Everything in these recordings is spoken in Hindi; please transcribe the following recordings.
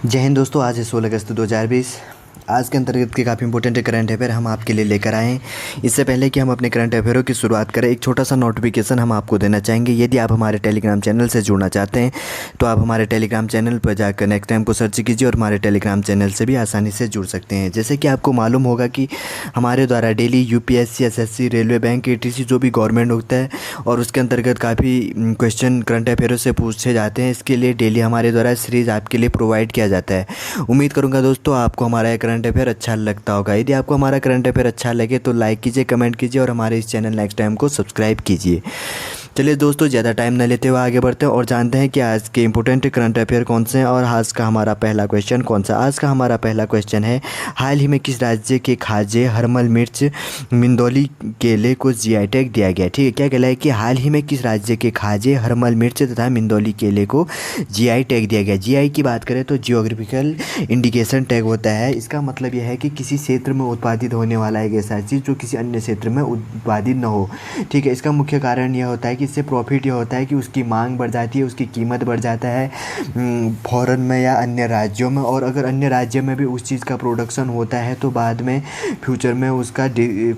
जय हिंद दोस्तों। आज है 16 अगस्त 2020। आज के अंतर्गत के काफ़ी इंपॉर्टेंट करंट अफेयर हम आपके लिए लेकर आए हैं। इससे पहले कि हम अपने करंट अफेयरों की शुरुआत करें, एक छोटा सा नोटिफिकेशन हम आपको देना चाहेंगे। यदि आप हमारे टेलीग्राम चैनल से जुड़ना चाहते हैं तो आप हमारे टेलीग्राम चैनल पर जाकर नेक्स्ट टाइम को सर्च कीजिए और हमारे टेलीग्राम चैनल से भी आसानी से जुड़ सकते हैं। जैसे कि आपको मालूम होगा कि हमारे द्वारा daily UPSC, SSC, railway, bank, ATC जो भी गवर्नमेंट होता है और उसके अंतर्गत काफ़ी क्वेश्चन करंट अफेयरों से पूछे जाते हैं। इसके लिए डेली हमारे द्वारा सीरीज़ आपके लिए प्रोवाइड किया जाता है। उम्मीद करूंगा दोस्तों आपको हमारा करंट अफेयर अच्छा लगता होगा। यदि आपको हमारा करंट अफेयर अच्छा लगे तो लाइक कीजिए, कमेंट कीजिए और हमारे इस चैनल नेक्स्ट टाइम को सब्सक्राइब कीजिए। चलिए दोस्तों, ज़्यादा टाइम न लेते हुए आगे बढ़ते हैं और जानते हैं कि आज के इंपॉर्टेंट करंट अफेयर कौन से हैं और आज का हमारा पहला क्वेश्चन कौन सा। आज का हमारा पहला क्वेश्चन है, हाल ही में किस राज्य के खाजे हरमल मिर्च मिंदौली केले को जीआई टैग दिया गया। ठीक है, क्या कहला है कि हाल ही में किस राज्य के खाजे हरमल मिर्च तथा मिंदौली केले को जीआई टैग दिया गया। जीआई की बात करें तो जियोग्राफिकल इंडिकेशन टैग होता है। इसका मतलब यह है कि किसी क्षेत्र में उत्पादित होने वाला एक ऐसा चीज़ जो किसी अन्य क्षेत्र में उत्पादित न हो। ठीक है, इसका मुख्य कारण यह होता है कि इससे प्रॉफिट यह होता है कि उसकी मांग बढ़ जाती है, उसकी कीमत बढ़ जाता है फॉरेन में या अन्य राज्यों में। और अगर अन्य राज्य में भी उस चीज़ का प्रोडक्शन होता है तो बाद में फ्यूचर में उसका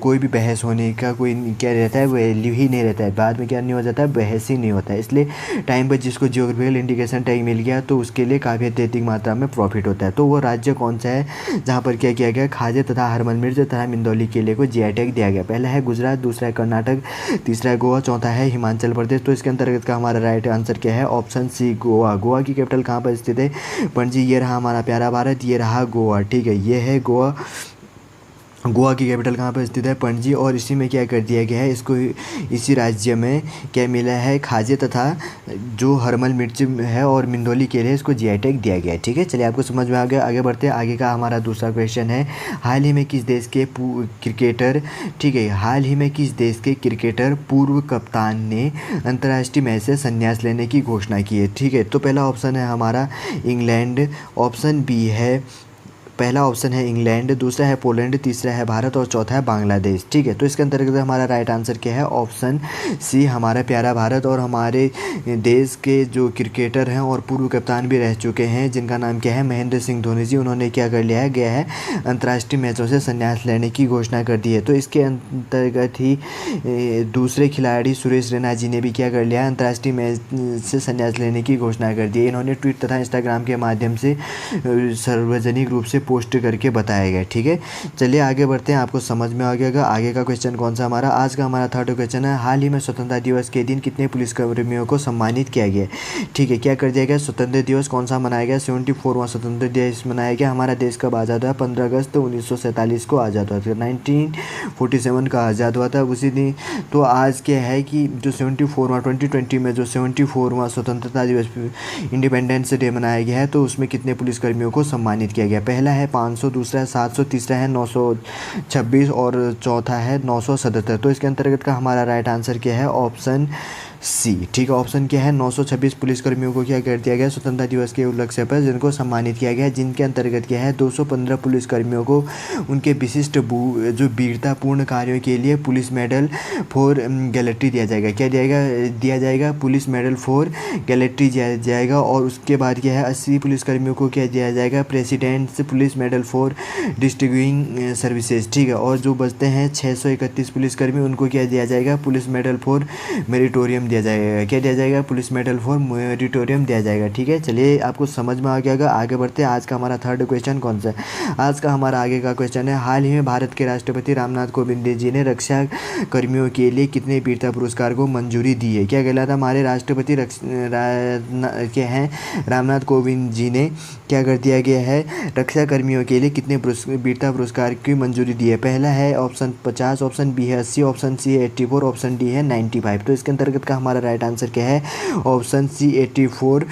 कोई भी बहस होने का कोई क्या रहता है, वैल्यू ही नहीं रहता है। बाद में क्या नहीं हो जाता है, बहस ही नहीं होता है। इसलिए टाइम पर जिसको जियोग्राफिकल इंडिकेशन टैग मिल गया तो उसके लिए काफ़ी अत्यधिक मात्रा में प्रॉफिट होता है। तो वो राज्य कौन सा है जहाँ पर क्या किया गया, खाजे तथा हरमल मिर्च तथा मिंदौली केले को जीआई टैग दिया गया। पहला है गुजरात, दूसरा है कर्नाटक, तीसरा है गोवा, चौथा है हिमाचल प्रदेश। तो इसके अंतर्गत का हमारा राइट आंसर क्या है, ऑप्शन सी गोवा। गोवा की कैपिटल कहाँ पर स्थित है पणजी। ये रहा हमारा प्यारा भारत, ये रहा गोवा। ठीक है, ये है गोवा। गोवा की कैपिटल कहाँ पर स्थित है, पणजी। और इसी में क्या कर दिया गया है, इसको इसी राज्य में क्या मिला है, खाजे तथा जो हरमल मिर्च है और मिंदौली केले, इसको जीआई टैग दिया गया है। ठीक है, चलिए आपको समझ में आ गया। आगे बढ़ते हैं। आगे का हमारा दूसरा क्वेश्चन है, हाल ही में किस देश के क्रिकेटर, ठीक है, हाल ही में किस देश के क्रिकेटर पूर्व कप्तान ने अंतर्राष्ट्रीय मैच से संन्यास लेने की घोषणा की है। ठीक है, तो पहला ऑप्शन है हमारा इंग्लैंड, ऑप्शन बी है, पहला ऑप्शन है इंग्लैंड, दूसरा है पोलैंड, तीसरा है भारत और चौथा है बांग्लादेश। ठीक है, तो इसके अंतर्गत हमारा राइट आंसर क्या है, ऑप्शन सी हमारा प्यारा भारत। और हमारे देश के जो क्रिकेटर हैं और पूर्व कप्तान भी रह चुके हैं जिनका नाम क्या है, महेंद्र सिंह धोनी जी, उन्होंने क्या कर लिया है, गया है अंतर्राष्ट्रीय मैचों से संन्यास लेने की घोषणा कर दी है। तो इसके अंतर्गत ही दूसरे खिलाड़ी सुरेश रैना जी ने भी क्या कर लिया है, अंतर्राष्ट्रीय मैच से संन्यास लेने की घोषणा कर दी है। इन्होंने ट्वीट तथा इंस्टाग्राम के माध्यम से सार्वजनिक रूप से पोस्ट करके बताया गया। ठीक है, चलिए आगे बढ़ते हैं। आपको समझ में आ गया आगे का क्वेश्चन कौन सा हमारा। आज का हमारा थर्ड क्वेश्चन है, हाल ही में स्वतंत्रता दिवस के दिन कितने पुलिसकर्मियों को सम्मानित किया गया। ठीक है, क्या कर दिया गया, स्वतंत्रता दिवस कौन सा मनाया गया, 74वां स्वतंत्रता दिवस मनाया गया। हमारा देश कब आज़ाद हुआ, 15 अगस्त 1947 को आज़ाद हुआ था। 1947 का आज़ाद हुआ था उसी दिन। तो आज क्या है कि जो 74वां 2020 में जो 74वां स्वतंत्रता दिवस इंडिपेंडेंस डे मनाया गया है, तो उसमें कितने पुलिसकर्मियों को सम्मानित किया गया। पहला है 500, दूसरा है 700, तीसरा है 926 और चौथा है 977। तो इसके अंतर्गत का हमारा राइट आंसर क्या है, ऑप्शन सी। ठीक है, ऑप्शन क्या है, 926 पुलिसकर्मियों को क्या कर दिया गया स्वतंत्रता दिवस के उपलक्ष्य पर, जिनको सम्मानित किया गया। जिनके अंतर्गत क्या है, 215 पुलिसकर्मियों को उनके विशिष्ट जो वीरतापूर्ण कार्यों के लिए पुलिस मेडल फॉर गैलेट्री दिया जाएगा। क्या दिया जाएगा, पुलिस मेडल फॉर गैलेट्री दिया जाएगा। और उसके बाद क्या है, 80 पुलिसकर्मियों को क्या दिया जाएगा, presidents police medal for distinguishing services. ठीक है, और जो बचते हैं 631 पुलिसकर्मी, उनको क्या दिया जाएगा, पुलिस मेडल फॉर मेरिटोरियम दिया जाएगा। क्या दिया जाएगा, पुलिस मेडल फॉर मेरिटोरियम दिया जाएगा। ठीक है, चलिए आपको समझ में आ गया। आगे बढ़ते हैं। आज का हमारा थर्ड क्वेश्चन कौन सा है। आज का हमारा आगे का क्वेश्चन है, हाल ही में भारत के राष्ट्रपति रामनाथ कोविंद जी ने रक्षा कर्मियों के लिए कितने वीरता पुरस्कार को मंजूरी दी है। क्या कहला था, हमारे राष्ट्रपति क्या हैं, रामनाथ कोविंद जी ने क्या कर दिया गया है, रक्षा कर्मियों के लिए कितने वीरता पुरस्कार की मंजूरी दी है। पहला है ऑप्शन 50, ऑप्शन बी है 80, ऑप्शन सी है 84, ऑप्शन डी है 95। तो इसके अंतर्गत का हमारा राइट आंसर क्या है, ऑप्शन सी 84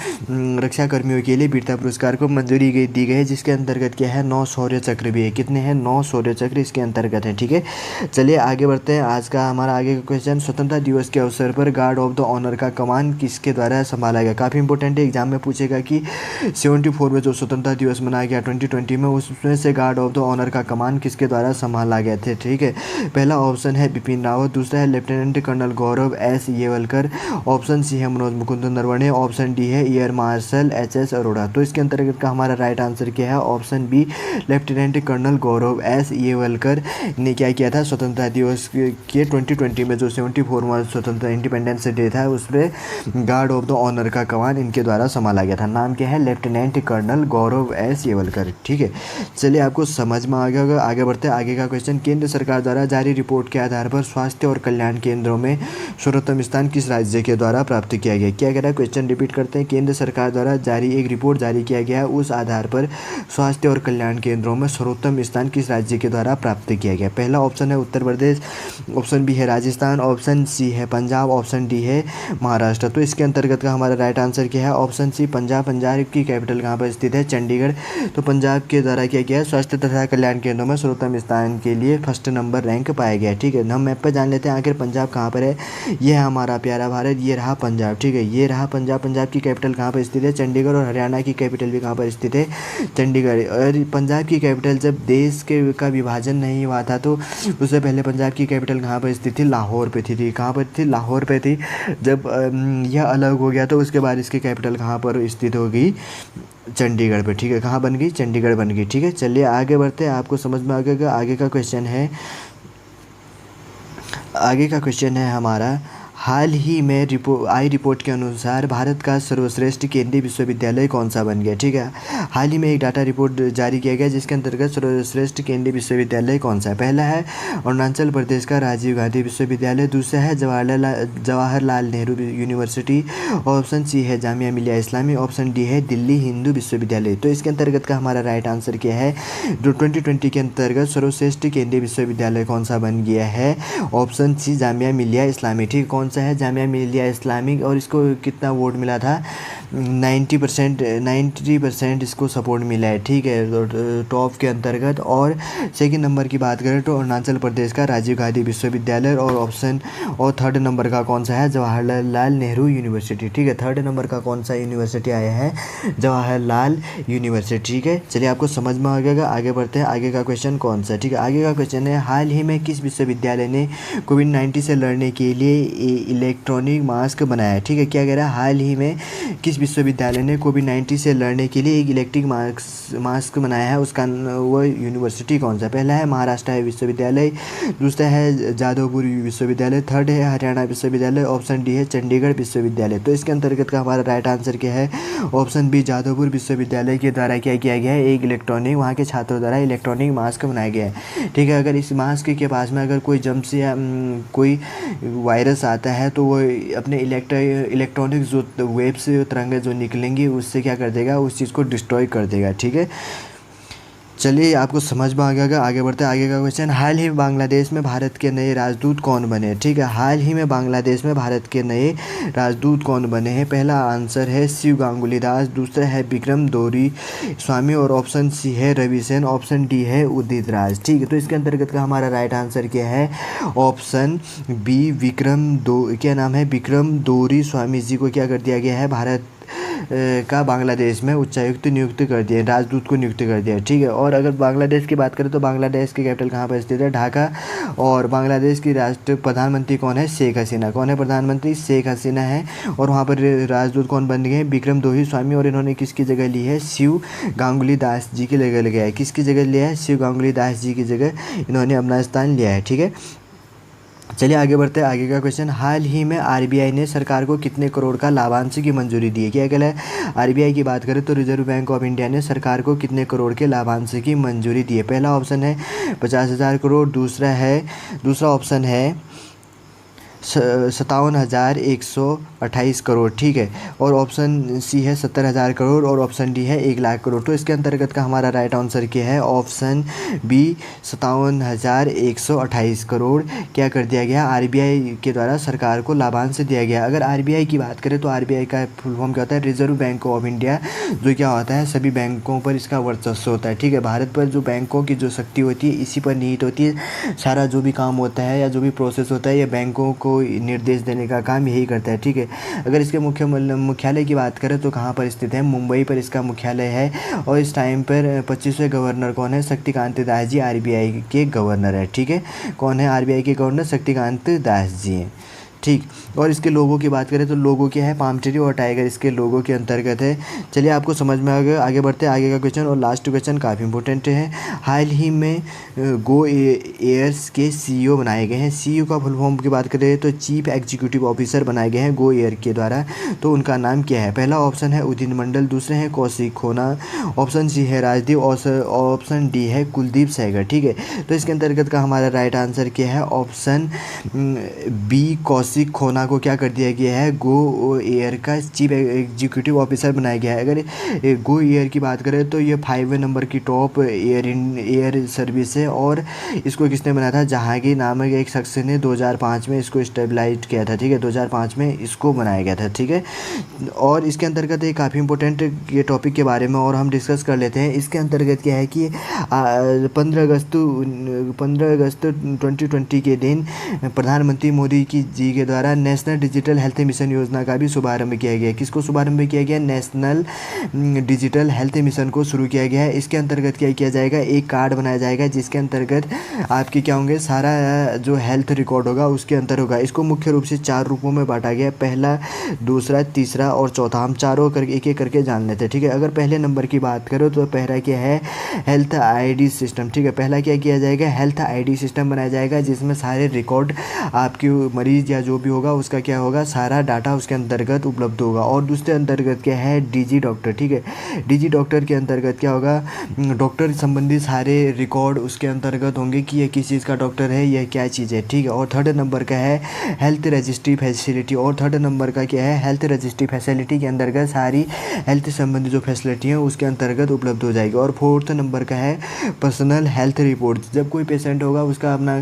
रक्षा कर्मियों के लिए वीरता पुरस्कार को मंजूरी दी गई है, जिसके अंतर्गत क्या है, 9 शौर्य चक्र भी है। कितने हैं, 9 शौर्य चक्र इसके अंतर्गत है। ठीक है, चलिए आगे बढ़ते हैं। आज का हमारा आगे का क्वेश्चन, स्वतंत्रता दिवस के अवसर पर गार्ड ऑफ द ऑनर का कमान किसके द्वारा संभाला गया। काफ़ी इंपॉर्टेंट है, एग्जाम में पूछेगा कि 74 में जो स्वतंत्रता दिवस मनाया गया 2020 में, उसमें से गार्ड ऑफ द ऑनर का कमान किसके द्वारा संभाला गया थे। ठीक है, पहला ऑप्शन है बिपिन रावत, दूसरा है लेफ्टिनेंट कर्नल गौरव एस येवलकर, सावरकर, ऑप्शन सी है मनोज मुकुंद नरवणे, ऑप्शन डी है एयर मार्शल एच अरोड़ा। तो इसके अंतर्गत का हमारा राइट आंसर क्या है? ऑप्शन बी लेफ्टिनेंट कर्नल गौरव एस येवलकर ने क्या किया था? स्वतंत्रता दिवस के 2020 में जो 74वां स्वतंत्रता इंडिपेंडेंस डे था उस पर गार्ड ऑफ द ऑनर का कमान इनके द्वारा संभाला गया था। नाम क्या है? लेफ्टिनेंट कर्नल गौरव एस येवलकर। ठीक है, चलिए आपको समझ में आ गया होगा। आगे बढ़ते हैं। आगे का क्वेश्चन, केंद्र सरकार द्वारा जारी रिपोर्ट के आधार पर स्वास्थ्य और कल्याण केंद्रों में सर्वोत्तम स्थान किस राज्य के द्वारा प्राप्त किया गया? क्या कह रहा है? क्वेश्चन रिपीट करते हैं। केंद्र सरकार द्वारा जारी एक रिपोर्ट जारी किया गया है, उस आधार पर स्वास्थ्य और कल्याण केंद्रों में सर्वोत्तम स्थान किस राज्य के द्वारा प्राप्त किया गया? पहला ऑप्शन है उत्तर प्रदेश, ऑप्शन बी है राजस्थान, ऑप्शन सी है पंजाब, ऑप्शन डी है महाराष्ट्र। तो इसके अंतर्गत का हमारा राइट आंसर क्या है? Option C Punjab. पंजाब की कैपिटल कहाँ पर स्थित है? चंडीगढ़। तो पंजाब के द्वारा क्या किया है? स्वास्थ्य तथा कल्याण केंद्रों में सर्वोत्तम स्थान के लिए फर्स्ट नंबर रैंक पाया गया। ठीक है, हम मैप पर जान लेते हैं आखिर पंजाब कहाँ पर है। ये है हमारा प्यारा भारत, ये रहा पंजाब। ठीक है, ये रहा पंजाब। पंजाब की कैपिटल कहाँ पर स्थित है? चंडीगढ़। और हरियाणा की कैपिटल भी कहाँ पर स्थित है? चंडीगढ़। और पंजाब की कैपिटल जब देश के का विभाजन नहीं हुआ था तो उससे पहले पंजाब की कैपिटल कहाँ पर स्थित थी? लाहौर पे थी। कहाँ पर थी? लाहौर पे थी। जब यह अलग हो गया तो उसके बाद इसकी कैपिटल कहाँ पर स्थित हो गई? चंडीगढ़ पे। ठीक है, कहाँ बन गई? चंडीगढ़ बन गई। ठीक है, चलिए आगे बढ़ते हैं। आपको समझ में आ गया। आगे का क्वेश्चन है, आगे का क्वेश्चन है हमारा, हाल ही में रिपोर्ट के अनुसार भारत का सर्वश्रेष्ठ केंद्रीय विश्वविद्यालय कौन सा बन गया? ठीक है, हाल ही में एक डाटा रिपोर्ट जारी किया गया जिसके अंतर्गत सर्वश्रेष्ठ केंद्रीय विश्वविद्यालय कौन सा है? पहला है अरुणाचल प्रदेश का राजीव गांधी विश्वविद्यालय, दूसरा है Jawaharlal Nehru university, option C है जामिया मिलिया इस्लामी, ऑप्शन डी है दिल्ली हिंदू विश्वविद्यालय। तो इसके अंतर्गत का हमारा राइट आंसर क्या है? जो 2020 के अंतर्गत सर्वश्रेष्ठ केंद्रीय विश्वविद्यालय कौन सा बन गया है? ऑप्शन सी जामिया मिलिया इस्लामी। ठीक, कौन सा है? जामिया मिलिया इस्लामिक। और इसको कितना वोट मिला था? 90% इसको सपोर्ट मिला है। ठीक है, टॉप के अंतर्गत। और सेकंड नंबर की बात करें तो अरुणाचल प्रदेश का राजीव गांधी विश्वविद्यालय, और थर्ड नंबर का कौन सा है? जवाहरलाल नेहरू यूनिवर्सिटी। ठीक है, थर्ड नंबर का कौन सा यूनिवर्सिटी आया है? जवाहरलाल यूनिवर्सिटी। ठीक है, चलिए आपको समझ में आ गया। आगे बढ़ते हैं। आगे का क्वेश्चन कौन सा? ठीक है, आगे का क्वेश्चन है, हाल ही में किस विश्वविद्यालय ने कोविड-19 से लड़ने के लिए इलेक्ट्रॉनिक मास्क बनाया है? ठीक है, क्या कह रहा है? हाल ही में किस विश्वविद्यालय ने कोविड-19 से लड़ने के लिए एक इलेक्ट्रिक मास्क बनाया है? उसका वो यूनिवर्सिटी कौन सा? पहला है महाराष्ट्र विश्वविद्यालय, दूसरा है जादवपुर विश्वविद्यालय, थर्ड है हरियाणा विश्वविद्यालय, ऑप्शन डी है चंडीगढ़ विश्वविद्यालय। तो इसके अंतर्गत का हमारा राइट आंसर क्या है? ऑप्शन बी जादवपुर विश्वविद्यालय के द्वारा क्या किया गया है? एक इलेक्ट्रॉनिक, वहाँ के छात्रों द्वारा इलेक्ट्रॉनिक मास्क बनाया गया है। ठीक है, अगर इस मास्क के पास में अगर कोई जम्स या कोई वायरस आता है तो वो अपने इलेक्ट्रॉनिक जो वेव्स तरंगे जो निकलेंगी उससे क्या कर देगा? उस चीज़ को डिस्ट्रॉय कर देगा। ठीक है, चलिए आपको समझ में आ गया। आगे बढ़ते हैं। आगे का क्वेश्चन, हाल ही में बांग्लादेश में भारत के नए राजदूत कौन बने? ठीक है, हाल ही में बांग्लादेश में भारत के नए राजदूत कौन बने हैं? पहला आंसर है शिव गांगुली दास, दूसरा है विक्रम दोरी स्वामी, और ऑप्शन सी है रवि सेन, ऑप्शन डी है उदित राज। ठीक है, तो इसके अंतर्गत का हमारा राइट आंसर क्या है? ऑप्शन बी क्या नाम है? विक्रम दोरी स्वामी जी को क्या कर दिया गया है? भारत का बांग्लादेश में उच्चायुक्त नियुक्त कर दिया, राजदूत को नियुक्त कर दिया। ठीक है, और अगर बांग्लादेश की बात करें तो बांग्लादेश की कैपिटल कहाँ पर स्थित है? ढाका। और बांग्लादेश की प्रधानमंत्री कौन है? शेख हसीना। कौन है प्रधानमंत्री? शेख हसीना है। और वहाँ पर राजदूत कौन बन गए? विक्रम दोही स्वामी। और इन्होंने किसकी जगह ली है? शिव गांगुली दास जी की जगह लिया है। किसकी जगह लिया है? शिव गांगुली दास जी की जगह इन्होंने अपना स्थान लिया है। ठीक है, चलिए आगे बढ़ते हैं। आगे का क्वेश्चन, हाल ही में आरबीआई ने सरकार को कितने करोड़ का लाभांश की मंजूरी दी है? क्या कहला है? आरबीआई की बात करें तो रिजर्व बैंक ऑफ इंडिया ने सरकार को कितने करोड़ के लाभांश की मंजूरी दी है? पहला ऑप्शन है 50,000 करोड़, दूसरा ऑप्शन है 57,128 करोड़। ठीक है, और ऑप्शन सी है 70,000 करोड़, और ऑप्शन डी है 1,00,000 करोड़। तो इसके अंतर्गत का हमारा राइट आंसर क्या है? ऑप्शन बी 57,128 करोड़ क्या कर दिया गया? आरबीआई के द्वारा सरकार को लाभांश दिया गया। अगर आरबीआई की बात करें तो आरबीआई का फुल फॉर्म क्या होता है? रिजर्व बैंक ऑफ इंडिया, जो क्या होता है सभी बैंकों पर इसका वर्चस्व होता है। ठीक है, भारत पर जो बैंकों की जो शक्ति होती है इसी पर निहित होती है। सारा जो भी काम होता है या जो भी प्रोसेस होता है ये बैंकों को निर्देश देने का काम यही करता है। ठीक है, अगर इसके मुख्यालय की बात करें तो कहाँ पर स्थित है? मुंबई पर इसका मुख्यालय है। और इस टाइम पर 25वें गवर्नर कौन है? शक्तिकांत दास जी आरबीआई के गवर्नर है। ठीक है, कौन है आरबीआई के गवर्नर? शक्तिकांत दास जी हैं। ठीक। और इसके लोगो की बात करें तो लोगो क्या है, पाम ट्री और टाइगर इसके लोगो के अंतर्गत है। चलिए आपको समझ में आ गया, आगे बढ़ते हैं आगे का क्वेश्चन। और लास्ट क्वेश्चन काफ़ी इंपॉर्टेंट है। हाल ही में गो एयर्स के सीईओ बनाए गए हैं। सीईओ का फुल फॉर्म की बात करें तो चीफ एग्जीक्यूटिव ऑफिसर बनाए गए हैं गो एयर के द्वारा। तो उनका नाम क्या है? पहला ऑप्शन है उदित मंडल, दूसरे हैं कौशिक खोना, ऑप्शन सी है राजदीप, ऑप्शन डी है कुलदीप सहगल। ठीक है, तो इसके अंतर्गत का हमारा राइट आंसर क्या है? ऑप्शन बी कौशिक खोना को क्या कर दिया गया है? गो एयर का चीफ एग्जीक्यूटिव ऑफिसर बनाया गया है। अगर गो एयर की बात करें तो ये 5वें नंबर की टॉप एयर सर्विस है और इसको किसने बनाया था? जहांगीर नामक एक शख्स ने 2005 में इसको स्टेबलाइज किया था। ठीक है, 2005 में इसको बनाया गया था। ठीक है, और इसके अंतर्गत एक काफ़ी इंपॉर्टेंट ये टॉपिक के बारे में और हम डिस्कस कर लेते हैं। इसके अंतर्गत क्या है कि 15 अगस्त 2020 के दिन प्रधानमंत्री मोदी जी के द्वारा नेशनल डिजिटल हेल्थ मिशन योजना का भी शुभारंभ किया गया। किसको शुभारंभ किया गया? नेशनल डिजिटल हेल्थ मिशन को शुरू किया गया है। इसके अंतर्गत क्या किया जाएगा? एक कार्ड बनाया जाएगा जिसके अंतर्गत आपके क्या होंगे, सारा जो हेल्थ रिकॉर्ड होगा उसके अंतर होगा। इसको मुख्य रूप से 4 रूपों में बांटा गया है, पहला, दूसरा, तीसरा और चौथा। हम चारों करके एक एक करके जान लेते हैं। ठीक है, अगर पहले नंबर की बात करो तो पहला क्या है? Health ID system. ठीक है, पहला क्या किया जाएगा? हेल्थ आईडी सिस्टम बनाया जाएगा जिसमें सारे रिकॉर्ड आपके मरीज या जो भी होगा उसका क्या होगा, सारा डाटा उसके अंतर्गत उपलब्ध होगा। और दूसरे अंतर्गत क्या है? डिजी डॉक्टर। ठीक है, डिजी डॉक्टर के अंतर्गत क्या होगा? डॉक्टर संबंधी सारे रिकॉर्ड उसके अंतर्गत होंगे कि ये किस चीज़ का डॉक्टर है, यह क्या चीज़ है। ठीक है, और थर्ड नंबर का है हेल्थ रजिस्ट्री फैसिलिटी। और थर्ड नंबर का क्या है? हेल्थ रजिस्ट्री फैसिलिटी के अंतर्गत सारी हेल्थ संबंधी जो फैसिलिटी है उसके अंतर्गत उपलब्ध हो जाएगी। और फोर्थ नंबर का है पर्सनल हेल्थ रिपोर्ट। जब कोई पेशेंट होगा उसका अपना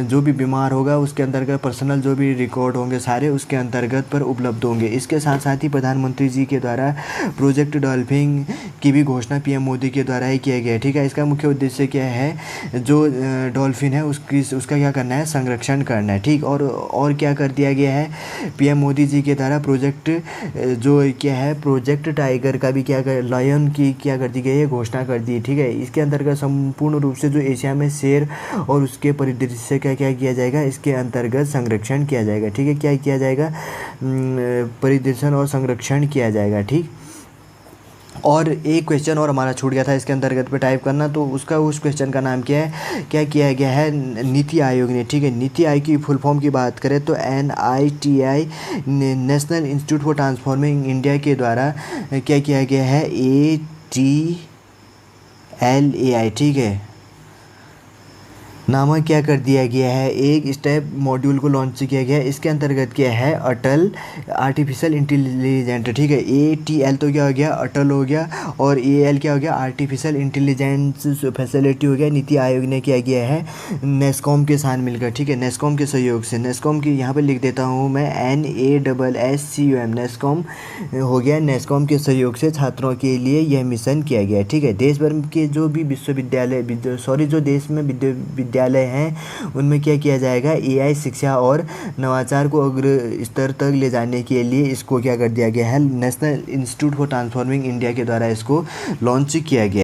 जो भी बीमार होगा उसके अंतर्गत पर्सनल जो भी रिकॉर्ड होंगे सारे उसके अंतर्गत पर उपलब्ध होंगे। इसके साथ साथ ही प्रधानमंत्री जी के द्वारा प्रोजेक्ट डॉल्फिन की भी घोषणा पीएम मोदी के द्वारा ही किया गया है। ठीक है, इसका मुख्य उद्देश्य क्या है? जो डॉल्फिन है उसका क्या करना है? संरक्षण करना है। ठीक, और क्या कर दिया गया है? पीएम मोदी जी के द्वारा प्रोजेक्ट जो क्या है, प्रोजेक्ट टाइगर का भी क्या कर, लायन की क्या कर दी गई है? घोषणा कर दी। ठीक है, इसके अंतर्गत संपूर्ण रूप से जो एशिया में शेर और उसके परिदृश्य का क्या किया जाएगा? इसके अंतर्गत संरक्षण किया जाएगा। ठीक है, क्या किया जाएगा? परिदर्शन और संरक्षण किया जाएगा। ठीक, और एक क्वेश्चन और हमारा छूट गया था इसके अंतर्गत पे टाइप करना, तो उस क्वेश्चन का नाम क्या है? क्या किया गया है? नीति आयोग ने। ठीक है, नीति आयोग की फुल फॉर्म की बात करें तो NITI national institute for transforming India के द्वारा क्या किया गया है? ATLAI। ठीक है, नामक क्या कर दिया गया है? एक स्टेप मॉड्यूल को लॉन्च किया गया है। इसके अंतर्गत क्या है? अटल आर्टिफिशियल इंटेलिजेंट। ठीक है, ATL तो क्या हो गया? अटल हो गया, और AL क्या हो गया? आर्टिफिशियल इंटेलिजेंस फैसिलिटी हो गया। नीति आयोग ने क्या किया है? नेस्कॉम के साथ मिलकर। ठीक है, नेस्कॉम के सहयोग से, नेस्कॉम की यहाँ पर लिख देता हूँ मैं NASSCOM, नेस्कॉम हो गया। नेस्कॉम के सहयोग से छात्रों के लिए यह मिशन किया गया। ठीक है, देश भर के जो भी विश्वविद्यालय जो देश में विद्यालय हैं उनमें क्या किया जाएगा? AI शिक्षा और नवाचार को अग्र स्तर तक ले जाने के लिए इसको क्या कर दिया गया है? National institute for transforming India के द्वारा इसको लॉन्च किया गया।